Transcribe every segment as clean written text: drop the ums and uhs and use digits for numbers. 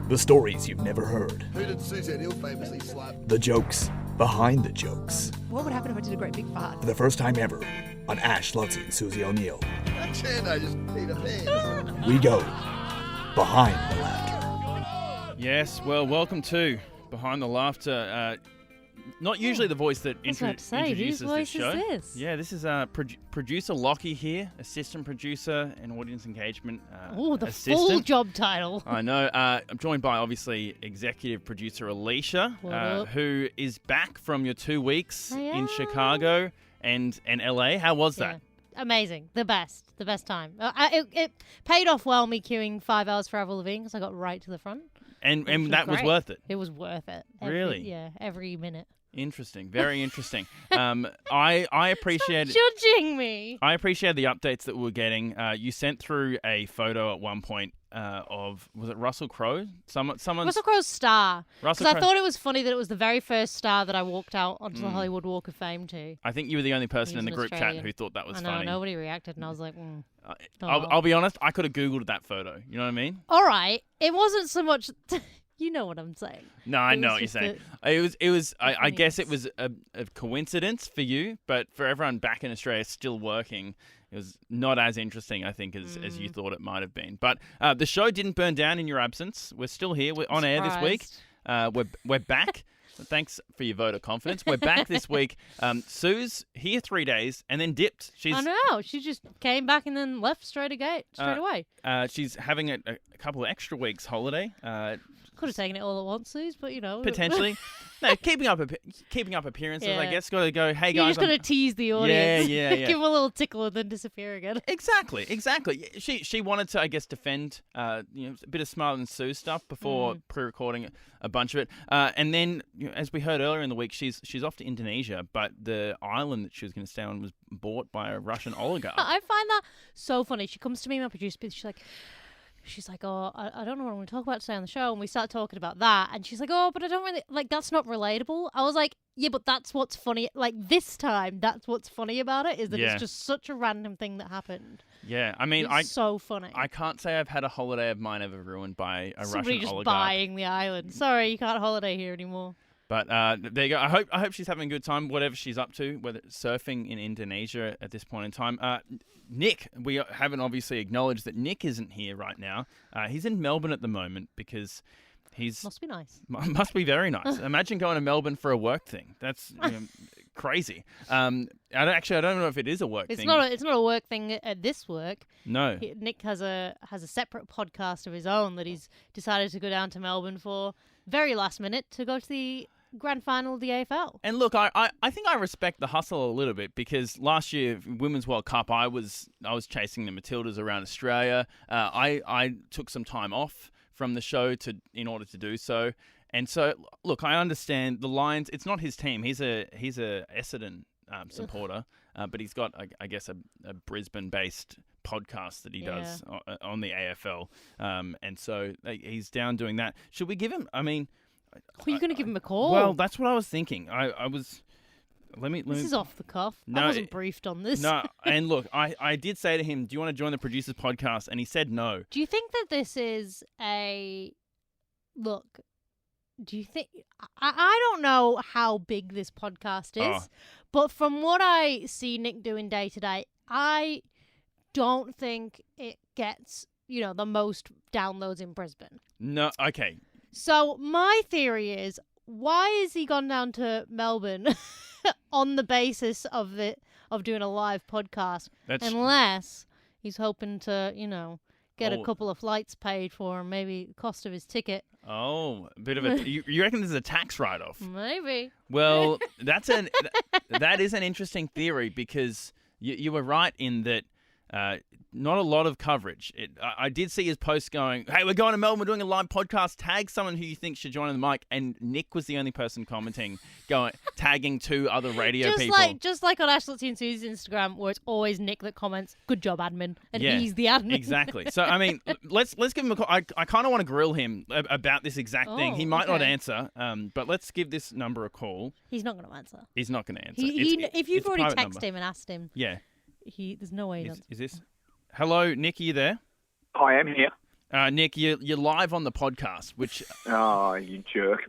The stories you've never heard. Who did Suzanne Hill famously slap? The jokes behind the jokes. What would happen if I did a great big fart? For the first time ever on Ash, Lachie, and Susie O'Neill. That Chando just peed a pants. We go behind the laughter. Yes, well, welcome to Behind the Laughter. Not usually the voice that introduces whose voice this show. is this? Yeah, this is producer Lachie here, assistant producer and audience engagement Oh, the assistant. full job title. I know. I'm joined by, obviously, executive producer Alicia, What up? who is back from your 2 weeks I in am. Chicago and LA. How was that? Yeah. Amazing. The best time. It paid off well, me queuing 5 hours for Avril Lavigne, because I got right to the front. And was that was great. worth it. It was worth it. Really? Yeah, every minute. Interesting. Very interesting. I appreciate Stop judging me. I appreciate the updates that we were getting. You sent through a photo at one point of, was it Russell Crowe? Someone's Russell Crowe's star. Russell Because I Crowe. thought it was funny that it was the very first star that I walked out onto the Hollywood Walk of Fame to. I think you were the only person He's in the an group chat Australian. who thought that was I know, funny. nobody reacted, and I was like, I'll be honest, I could have Googled that photo. You know what I mean? all right. It wasn't so much... You know what I'm saying. No, I It know was what you're just saying. It was. I funny guess it is- was a coincidence for you, but for everyone back in Australia still working, it was not as interesting, I think, as you thought it might have been. But the show didn't burn down in your absence. We're still here. We're on air this week. We're back. Thanks for your vote of confidence. We're back this week. Sue's here 3 days and then dipped. I know. She just came back and then left straight away. She's having a couple of extra weeks holiday. Could have taken it all at once, Suze, but you know. Potentially. No, keeping up appearances, I Yeah. guess. Got to go, hey, You're guys. just going to tease the audience. Yeah. Give them a little tickle and then disappear again. Exactly. She wanted to, I guess, defend a bit of Smile and Sue stuff before pre-recording a bunch of it. And then, as we heard earlier in the week, she's off to Indonesia, but the island that she was going to stay on was bought by a Russian oligarch. I find that so funny. She comes to me, my producer, she's like, oh, I don't know what I'm going to talk about today on the show. And we start talking about that. And she's like, oh, but I don't really, that's not relatable. I was like, yeah, but that's what's funny. Like, this time, that's what's funny about it, is that Yeah. it's just such a random thing that happened. Yeah, I mean, It's so funny. I can't say I've had a holiday of mine ever ruined by a Somebody Russian just oligarch. buying the island. Sorry, you can't holiday here anymore. But there you go. I hope she's having a good time, whatever she's up to, whether it's surfing in Indonesia at this point in time. Nick, we haven't obviously acknowledged that Nick isn't here right now. He's in Melbourne at the moment because he's... Must be nice. Must be very nice. Imagine going to Melbourne for a work thing. That's crazy. I don't know if it is a work It's thing. not a work thing at this work. No. Nick has a separate podcast of his own that he's decided to go down to Melbourne for very last minute to go to the grand final of the AFL. And look, I think I respect the hustle a little bit because last year, Women's World Cup, I was chasing the Matildas around Australia. I took some time off from the show in order to do so. And so, look, I understand the Lions. It's not his team. He's a Essendon supporter, but he's got, I guess, a Brisbane-based podcast that he does on the AFL. And so he's down doing that. Should we give him? I mean. Are you going to give him a call? Well, that's what I was thinking. I was. Let me. This is off the cuff. No, I wasn't briefed on this. No, and look, I did say to him, "Do you want to join the producers podcast?" And he said no. Do you think that this is a look? Do you think I don't know how big this podcast is, but from what I see Nick doing day to day, I don't think it gets the most downloads in Brisbane. No, okay. So my theory is, why has he gone down to Melbourne on the basis of doing a live podcast? Unless he's hoping to, get a couple of flights paid for him, maybe the cost of his ticket. Oh, a bit of a. You reckon this is a tax write-off? Maybe. Well, that is an interesting theory because you were right in that. Not a lot of coverage. I did see his post going, hey, we're going to Melbourne, we're doing a live podcast, tag someone who you think should join on the mic, and Nick was the only person commenting, tagging two other radio people. Just like on Ash, Lachie and Susie's Instagram, where it's always Nick that comments, good job, admin, and he's the admin. Exactly. So, I mean, let's give him a call. I kind of want to grill him about this exact thing. He might not answer, but let's give this number a call. He's not going to answer. He's not going to answer. If you've it's a already private texted number. him and asked him, Yeah. there's no way. Is this? Hello, Nick, are you there? I am here. Nick, you're live on the podcast, which Oh, you jerk.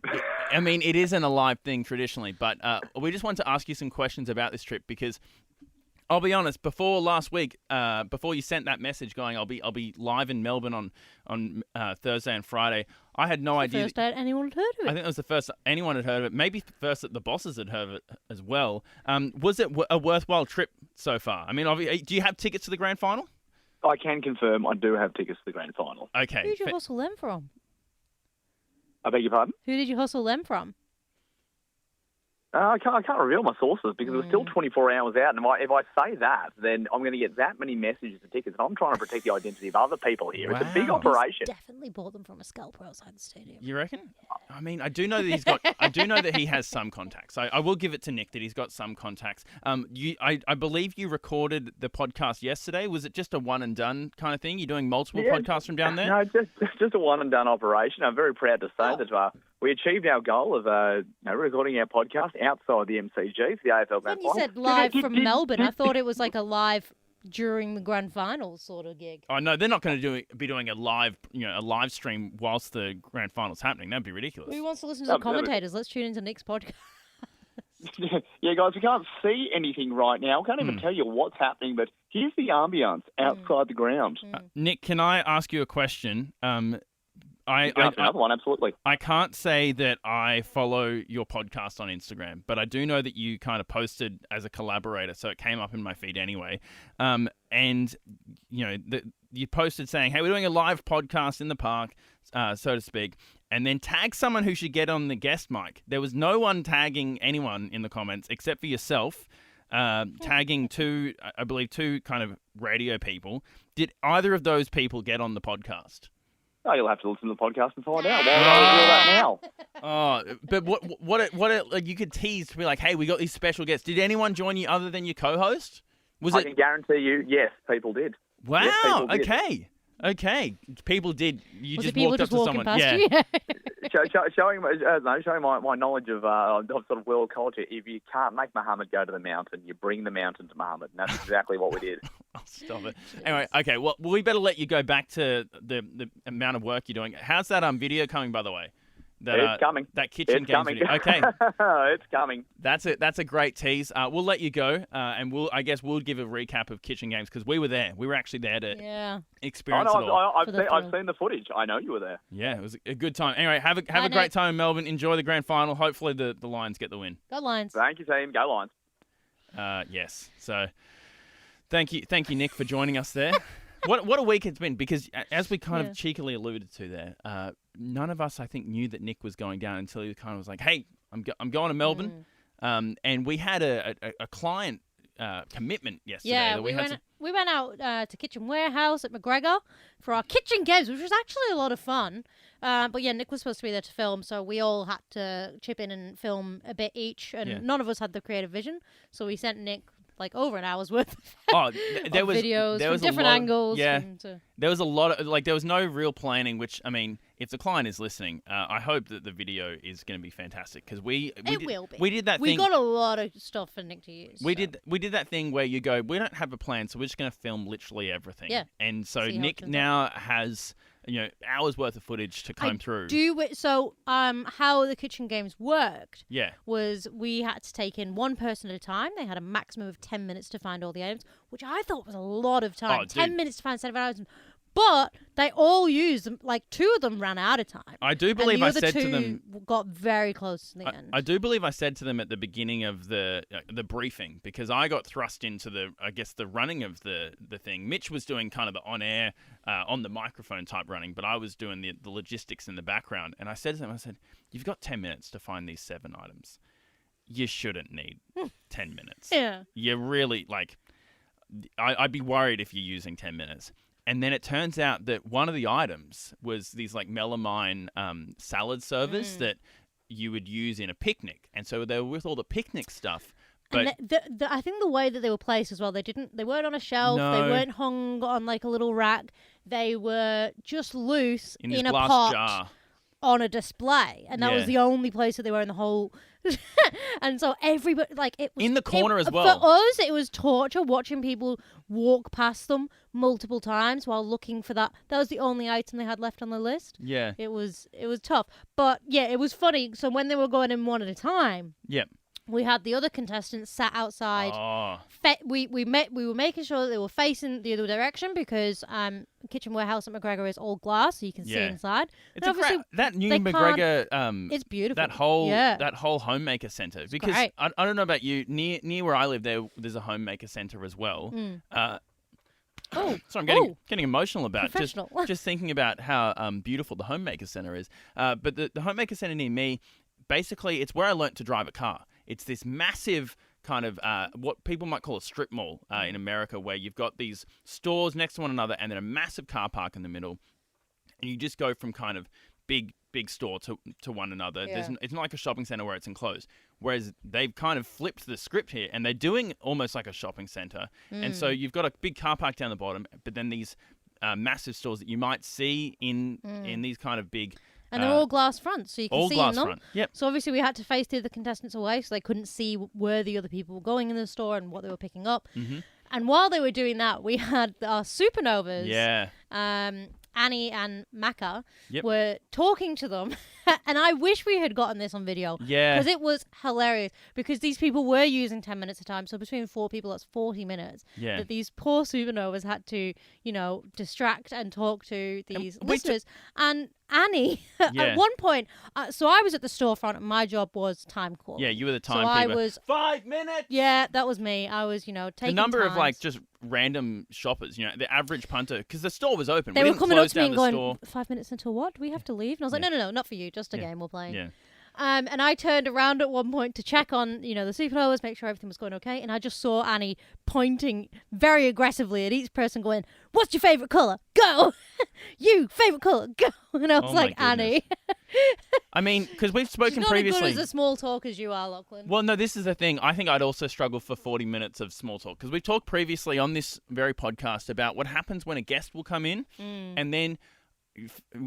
I mean, it isn't a live thing traditionally, but we just wanted to ask you some questions about this trip because I'll be honest. Before last week, before you sent that message going, I'll be live in Melbourne on Thursday and Friday. I had no idea. First day anyone had heard of it. I think it was the first anyone had heard of it. Maybe first that the bosses had heard of it as well. Was it a worthwhile trip so far? I mean, do you have tickets to the grand final? I can confirm I do have tickets to the grand final. Okay. Who did you hustle them from? I beg your pardon? Who did you hustle them from? I can't reveal my sources because it was still 24 hours out. And if I say that, then I'm going to get that many messages of tickets. And I'm trying to protect the identity of other people here. It's a big Wow. operation. Definitely bought them from a scalper outside the stadium. You reckon? I mean, I do know that he has some contacts. I will give it to Nick that he's got some contacts. I believe you recorded the podcast yesterday. Was it just a one and done kind of thing? You're doing multiple podcasts from down there? No, just a one and done operation. I'm very proud to say that we achieved our goal of recording our podcast outside the MCG for the AFL When Grand you Final. said live from Melbourne, I thought it was like a live during the grand final sort of gig. Oh no, they're not going to be doing a live stream whilst the grand final's happening. That'd be ridiculous. Who wants to listen to the commentators? Let's tune into Nick's podcast. Yeah, guys, we can't see anything right now. I can't even tell you what's happening, but here's the ambience outside the ground. Nick, can I ask you a question? Another one, absolutely. I can't say that I follow your podcast on Instagram, but I do know that you kind of posted as a collaborator, so it came up in my feed anyway. And you posted saying, "Hey, we're doing a live podcast in the park, so to speak," and then tag someone who should get on the guest mic. There was no one tagging anyone in the comments except for yourself. Tagging two kind of radio people. Did either of those people get on the podcast? Oh, you'll have to listen to the podcast and find out. Why would I reveal that now? Oh, but what like you could tease to be like, hey, we got these special guests. Did anyone join you other than your co-host? I can guarantee you, yes, people did. Wow. Yes, people did. Okay. People did. You Was just it people walked up just to walking someone. past Yeah. you? Showing my knowledge of sort of world culture. If you can't make Muhammad go to the mountain, you bring the mountain to Muhammad, and that's exactly what we did. Oh, stop it. Anyway, okay. Well, we better let you go back to the amount of work you're doing. How's that video coming, by the way? It's coming. That kitchen games video. Okay. It's coming. That's it. That's a great tease. We'll let you go, and we'll give a recap of kitchen games because we were there. We were actually there to experience it all. I've seen the footage. I know you were there. Yeah, it was a good time. Anyway, have a great time in Melbourne. Enjoy the grand final. Hopefully the Lions get the win. Go Lions. Thank you, team. Go Lions. Yes. So, thank you, Nick, for joining us there. What a week it's been, because as we kind of cheekily alluded to there, none of us, I think, knew that Nick was going down until he kind of was like, hey, I'm going to Melbourne. And we had a client commitment yesterday. Yeah, that we went out to Kitchen Warehouse at McGregor for our kitchen games, which was actually a lot of fun. But yeah, Nick was supposed to be there to film, so we all had to chip in and film a bit each, and none of us had the creative vision, so we sent Nick like over an hour's worth of videos from different angles. Yeah, there was a lot of there was no real planning. Which, I mean, if the client is listening, I hope that the video is going to be fantastic, because we will be. We did that. We got a lot of stuff for Nick to use. We did that thing where you go, we don't have a plan, so we're just going to film literally everything. Yeah. And so Nick now has hours worth of footage to comb through. So how the kitchen games worked Yeah. was we had to take in one person at a time. They had a maximum of 10 minutes to find all the items, which I thought was a lot of time. 10 minutes to find 7 items. But they all used them. Like 2 of them ran out of time. I do believe I said to them. The other 2 got very close to the end. I do believe I said to them at the beginning of the briefing, because I got thrust into the running of the thing. Mitch was doing kind of the on air, on the microphone type running, but I was doing the logistics in the background. And I said to them, you've got 10 minutes to find these 7 items. You shouldn't need 10 minutes. Yeah. You really I'd be worried if you're using 10 minutes. And then it turns out that one of the items was these melamine salad servers that you would use in a picnic. And so they were with all the picnic stuff. But and I think the way that they were placed as well, they weren't on a shelf, No. they weren't hung on a little rack. They were just loose in this a glass pot jar. on a display, and that was the only place that they were in the whole. And so everybody, like, it was in the corner as well. For us, it was torture watching people walk past them multiple times while looking for that. That was the only item they had left on the list. Yeah. It was tough, but yeah, it was funny. So when they were going in one at a time, we had the other contestants sat outside. Oh. We were making sure that they were facing the other direction because kitchen warehouse at McGregor is all glass, so you can see inside. It's that new McGregor. It's beautiful. That whole homemaker centre. Because I don't know about you, near where I live, there's a homemaker centre as well. So I'm getting emotional about it. Just thinking about how beautiful the homemaker centre is. But the homemaker centre near me, basically, it's where I learnt to drive a car. It's this massive kind of what people might call a strip mall in America, where you've got these stores next to one another and then a massive car park in the middle. And you just go from kind of big store to one another. Yeah. It's not like a shopping centre where it's enclosed. Whereas they've kind of flipped the script here and they're doing almost like a shopping centre. And so you've got a big car park down the bottom, but then these massive stores that you might see in these kind of big... And they're all glass fronts, so you can see in them. Front. Yep. So obviously we had to face the other contestants away, so they couldn't see where the other people were going in the store and what they were picking up. Mm-hmm. And while they were doing that, we had our supernovas. Yeah. Annie and Macca were talking to them. And I wish we had gotten this on video. Yeah. Because it was hilarious. Because these people were using 10 minutes a time. So between 4 people, that's 40 minutes. Yeah. That these poor supernovas had to, distract and talk to these listeners. And Annie, at one point, so I was at the storefront and my job was time call. Yeah, you were the timekeeper. So I was 5 minutes. Yeah, that was me. I was, taking the number times. of like just random shoppers. The average punter, because the store was open. They were coming up to me and going, store. 5 minutes until what? Do we have to leave? And I was like, no, not for you. Just a game we're playing. Yeah. And I turned around at one point to check on, the supernovas, make sure everything was going okay. And I just saw Annie pointing very aggressively at each person going, what's your favourite colour? Go! You, favourite colour, go! And I was like, Annie. I mean, because we've spoken She's previously. not as good as a small talk as you are, Lachlan. Well, no, this is the thing. I think I'd also struggle for 40 minutes of small talk. Because we've talked previously on this very podcast about what happens when a guest will come in and then...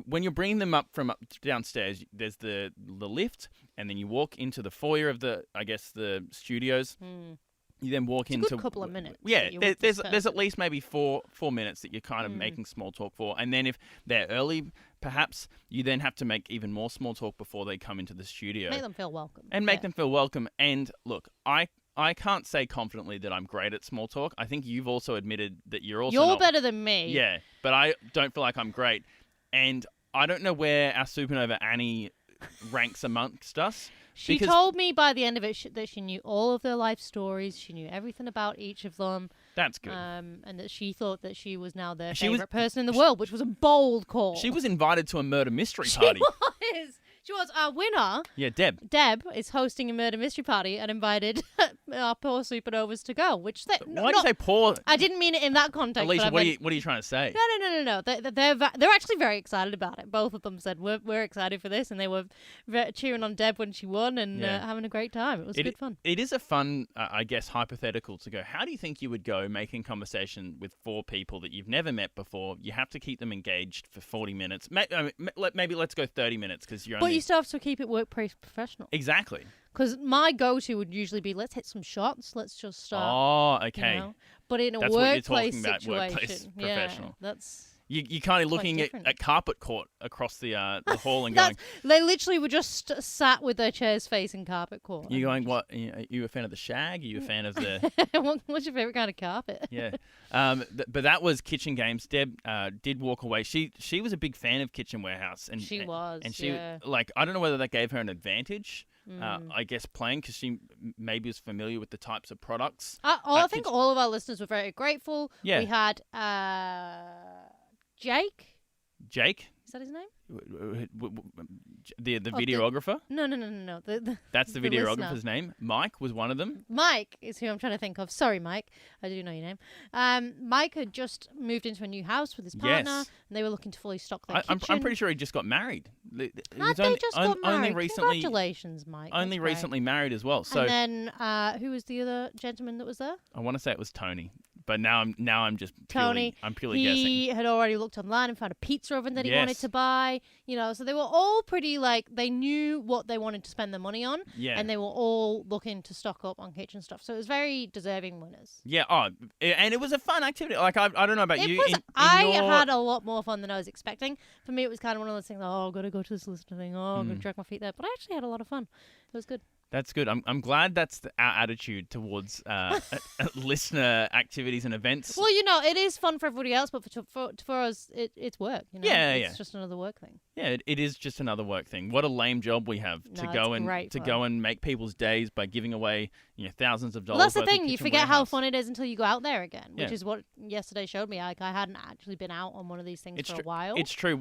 when you're bringing them up from downstairs, there's the lift, and then you walk into the foyer of the studios. You then walk into a good couple of minutes. Yeah, there's at least maybe four minutes that you're kind of making small talk for, and then if they're early, perhaps you then have to make even more small talk before they come into the studio. Make them feel welcome. And look, I can't say confidently that I'm great at small talk. I think you've also admitted that you're not better than me. Yeah, but I don't feel like I'm great. And I don't know where our supernova Annie ranks amongst us. She told me by the end of it that she knew all of their life stories. She knew everything about each of them. That's good. And that she thought that she was now their favourite person in the world, which was a bold call. She was invited to a murder mystery party. She was our winner. Yeah, Deb. Deb is hosting a murder mystery party and invited our poor supernovas to go. Why do you say poor? I didn't mean it in that context. Alicia, what are you trying to say? No. They're actually very excited about it. Both of them said we're excited for this, and they were cheering on Deb when she won and having a great time. It was good fun. It is a fun, hypothetical to go. How do you think you would go making conversation with 4 people that you've never met before? You have to keep them engaged for 40 minutes. Maybe let's go 30 minutes because you're only... But you still have to keep it workplace professional. Exactly. Because my go-to would usually be, let's hit some shots, let's just start. Oh, okay. But in a workplace situation. Workplace professional. That's... You're kind of looking at carpet court across the hall and going... They literally were just sat with their chairs facing carpet court. You're going, what? Are you a fan of the shag? Are you a fan of the... What's your favourite kind of carpet? Yeah. But that was Kitchen Games. Deb did walk away. She was a big fan of Kitchen Warehouse. And she was, and she, I don't know whether that gave her an advantage, I guess, playing, because she maybe was familiar with the types of products. I think all of our listeners were very grateful. Yeah. We had... Jake? Is that his name? The videographer? No. That's the videographer's name. Mike was one of them. Mike is who I'm trying to think of. Sorry, Mike. I do know your name. Mike had just moved into a new house with his partner, and they were looking to fully stock their kitchen. I'm pretty sure he just got married. They just got married. Congratulations, Mike. Only recently married as well. So, and then who was the other gentleman that was there? I want to say it was Tony. but now I'm just Tony, I'm purely guessing. he had already looked online and found a pizza oven that he wanted Yes. to buy. So they were all pretty they knew what they wanted to spend their money on, Yeah. and they were all looking to stock up on kitchen stuff. So it was very deserving winners. Yeah. Oh, and it was a fun activity. Like I don't know about It you. was. in I your... had a lot more fun than I was expecting. For me, it was kind of one of those things. Oh, I've got to go to this listener thing. Oh, I'm gonna drag my feet there. But I actually had a lot of fun. It was good. That's good. I'm glad that's our attitude towards listener activities and events. Well, it is fun for everybody else, but for us, it's work. It's just another work thing. Yeah, it is just another work thing. What a lame job we have to go and make people's days by giving away thousands of dollars. Well, that's the worth of thing. You kitchen forget how warehouse. fun it is until you go out there again, which Yeah. is what yesterday showed me. Like, I hadn't actually been out on one of these things for a while. It's true.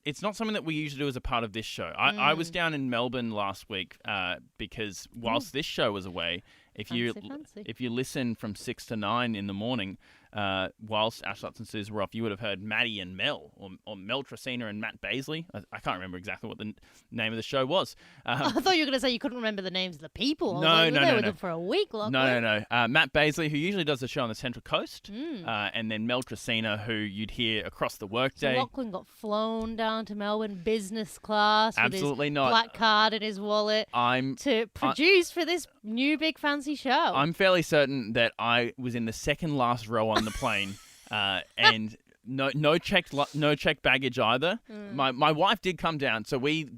It's not something that we usually do as a part of this show. I was down in Melbourne last week because whilst this show was away, if you listen from 6 to 9 in the morning, whilst Ash Lutz and Suze were off, you would have heard Maddie and Mel, or Mel Tresina and Matt Baisley. I can't remember exactly what the name of the show was. I thought you were going to say you couldn't remember the names of the people. No, I was like, no, they no, were no. there for a week. No. Matt Baisley, who usually does the show on the Central Coast, and then Mel Tresina, who you'd hear across the workday. Lachlan got flown down to Melbourne business class Absolutely with his not. black card in his wallet to produce for this new big fancy show. I'm fairly certain that I was in the second last row on the plane, and no checked baggage either. My wife did come down, so we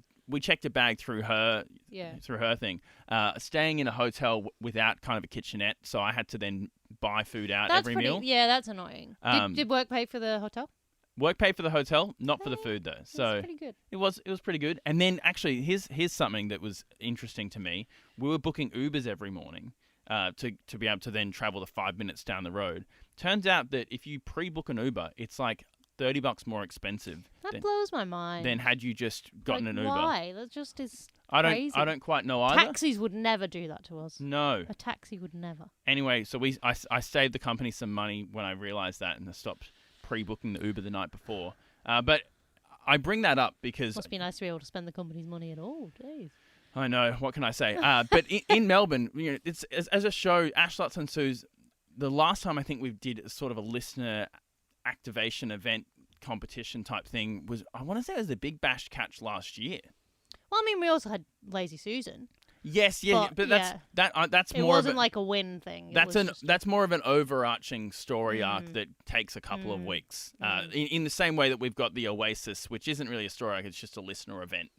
checked a bag through her thing. Staying in a hotel without kind of a kitchenette, so I had to then buy food out every meal. Yeah, that's annoying. Did work pay for the hotel? Work paid for the hotel, not for the food though. So that's pretty good. It was pretty good. And then actually, here's something that was interesting to me. We were booking Ubers every morning to be able to then travel the 5 minutes down the road. Turns out that if you pre-book an Uber, it's like $30 more expensive. That blows my mind. Than had you just gotten an Uber. Why? That just is crazy. I don't quite know either. Taxis would never do that to us. No. A taxi would never. Anyway, so I saved the company some money when I realised that, and I stopped pre-booking the Uber the night before. But I bring that up because... Must be nice to be able to spend the company's money at all. Jeez. I know. What can I say? But in Melbourne, it's as a show, Ash Lutz and Suze, the last time I think we did sort of a listener activation event competition type thing was, I want to say it was the Big Bash Catch last year. Well, I mean, we also had Lazy Susan. Yes, but that's it more. Wasn't like a win thing. That's more of an overarching story arc that takes a couple of weeks. In the same way that we've got the Oasis, which isn't really a story arc; it's just a listener event,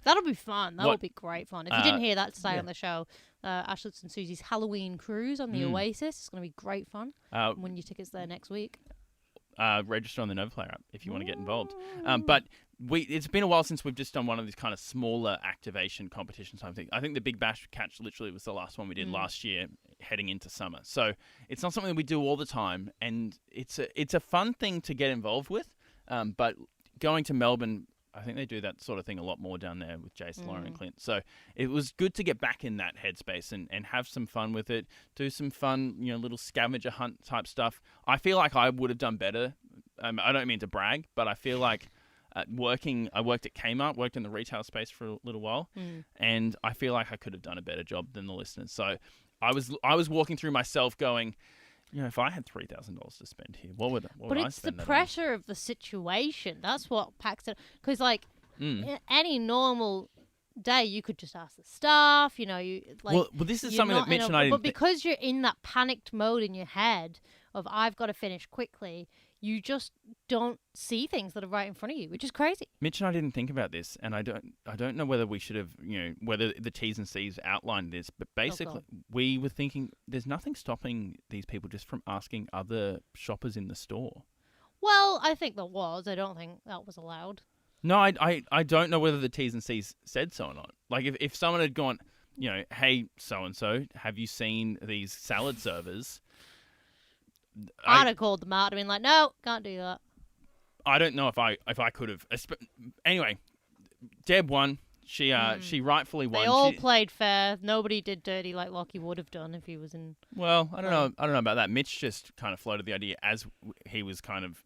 that'll be fun. That will be great fun. If you didn't hear that today on the show, Ash Lutz and Susie's Halloween cruise on the Oasis. It's going to be great fun. Win your tickets there next week. Register on the Novaplayer app if you want to get involved. But it's been a while since we've just done one of these kind of smaller activation competition type thing. I think the Big Bash Catch literally was the last one we did last year, heading into summer. So it's not something that we do all the time, and it's a fun thing to get involved with. But going to Melbourne, I think they do that sort of thing a lot more down there with Jason, Lauren, and Clint. So it was good to get back in that headspace and have some fun with it, do some fun, little scavenger hunt type stuff. I feel like I would have done better. I don't mean to brag, but I feel like I worked at Kmart, worked in the retail space for a little while, and I feel like I could have done a better job than the listeners. So I was walking through myself going, if I had $3,000 to spend here, what would I spend that on? But it's the pressure of the situation. That's what packs it. Because any normal day, you could just ask the staff. Well, this is something that Mitch and I didn't. But because you're in that panicked mode in your head of I've got to finish quickly, you just don't see things that are right in front of you, which is crazy. Mitch and I didn't think about this, and I don't know whether we should have, whether the T's and C's outlined this, but basically we were thinking there's nothing stopping these people just from asking other shoppers in the store. Well, I think there was. I don't think that was allowed. No, I don't know whether the T's and C's said so or not. Like if someone had gone, hey, so-and-so, have you seen these salad servers? I'd have called them out and been like, no, can't do that. I don't know if I could have. Anyway, Deb won. She rightfully won. They all played fair. Nobody did dirty like Lachie would have done if he was in. Well, I don't know about that. Mitch just kind of floated the idea as he was kind of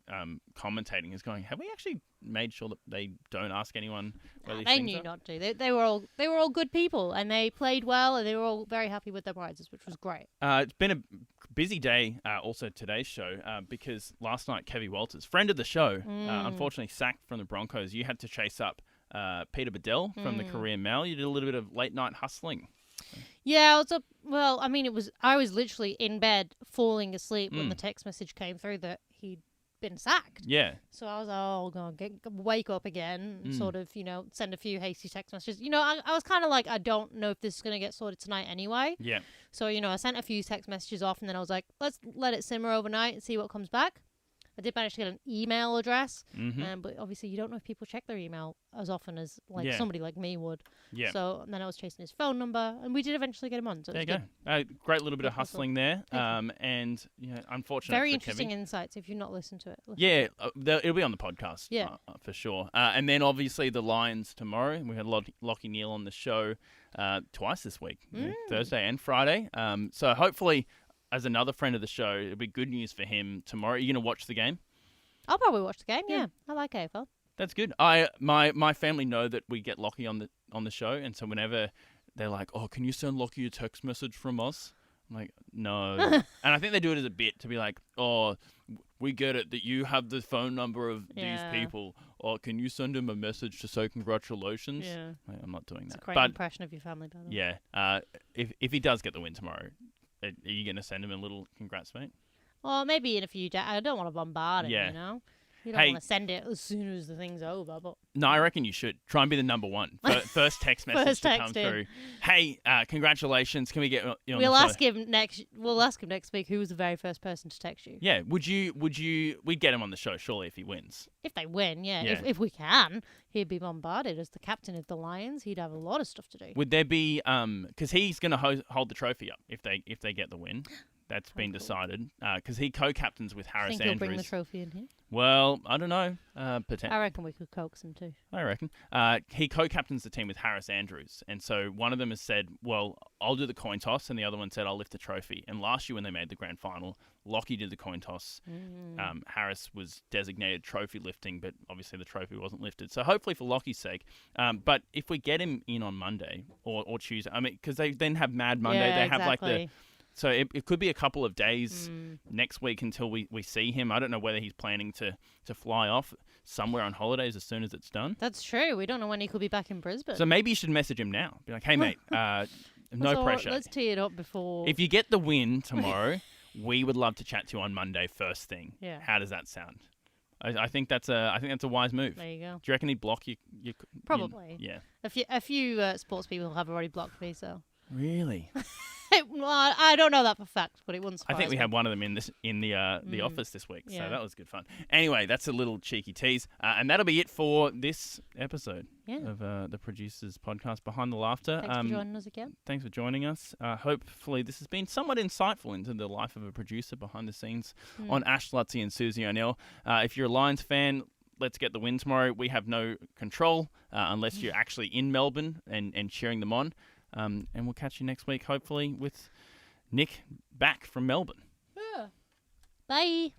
commentating. He's going, have we actually made sure that they don't ask anyone where these they things knew are? not to. They were all good people, and they played well, and they were all very happy with their prizes, which was great. It's been a busy day also today's show because last night Kevy Walters, friend of the show, unfortunately sacked from the Broncos. You had to chase up Peter Bedell from the Korean Mail. You did a little bit of late night hustling. Yeah, I was up. Well, I mean, I was literally in bed falling asleep when the text message came through that he'd been sacked. Yeah. So I was like, oh, God, wake up again, sort of, send a few hasty text messages. I was kind of like, I don't know if this is going to get sorted tonight anyway. Yeah. So, I sent a few text messages off, and then I was like, let's let it simmer overnight and see what comes back. I did manage to get an email address, but obviously you don't know if people check their email as often as somebody like me would. Yeah. So then I was chasing his phone number, and we did eventually get him on. So there you go. Great little bit of hustling there. And unfortunate. Very for interesting Kevy. insights. If you've not listened to it, Yeah, it'll be on the podcast. Yeah. For sure. And then obviously the Lions tomorrow. We had Lachie Neal on the show twice this week, Thursday and Friday. So hopefully, as another friend of the show, it'll be good news for him tomorrow. Are you going to watch the game? I'll probably watch the game. Yeah, I like AFL. That's good. My family know that we get Lachie on the show, and so whenever they're like, "Oh, can you send Lachie a text message from us?" I'm like, "No," and I think they do it as a bit to be like, "Oh, we get it that you have the phone number of these people. Or can you send him a message to say congratulations?" Yeah, I'm not doing it's that. a great impression of your family, by the way. Yeah. If he does get the win tomorrow, are you going to send him a little congrats, mate? Well, maybe in a few days. I don't want to bombard him, Yeah. You don't want to send it as soon as the thing's over. But no, I reckon you should. Try and be the number one. First text message First to text come in. through. Hey, congratulations. Can we get you on we'll the show? ask him next. We'll ask him next week who was the very first person to text you. Yeah. We'd get him on the show, surely, if he wins. If they win, yeah. Yeah. If we can, he'd be bombarded as the captain of the Lions. He'd have a lot of stuff to do. Would there be, because he's going to hold the trophy up if they get the win. That's been decided because he co-captains with Harris Think Andrews. he'll bring the trophy in here? Well, I don't know. Potentially. I reckon we could coax him too. I reckon. He co-captains the team with Harris Andrews. And so one of them has said, well, I'll do the coin toss. And the other one said, I'll lift the trophy. And last year when they made the grand final, Lachie did the coin toss. Harris was designated trophy lifting, but obviously the trophy wasn't lifted. So hopefully for Lockie's sake. But if we get him in on Monday or Tuesday, I mean, because they then have Mad Monday. Yeah, they have exactly. So it could be a couple of days next week until we see him. I don't know whether he's planning to fly off somewhere on holidays as soon as it's done. That's true. We don't know when he could be back in Brisbane. So maybe you should message him now. Be like, hey, mate, no pressure. Let's tee it up before. If you get the win tomorrow, we would love to chat to you on Monday first thing. Yeah. How does that sound? I think that's a wise move. There you go. Do you reckon he'd block you? Probably. Yeah. A few sports people have already blocked me, so. Really? Well, I don't know that for fact, but it wouldn't surprise I think we me. had one of them in the office this week, so Yeah. that was good fun. Anyway, that's a little cheeky tease, and that'll be it for this episode of the Producers Podcast, Behind the Laughter. Thanks for joining us again. Thanks for joining us. Hopefully this has been somewhat insightful into the life of a producer behind the scenes on Ash Lutzy and Susie O'Neill. If you're a Lions fan, let's get the win tomorrow. We have no control unless you're actually in Melbourne and cheering them on. And we'll catch you next week, hopefully, with Nick back from Melbourne. Yeah. Bye.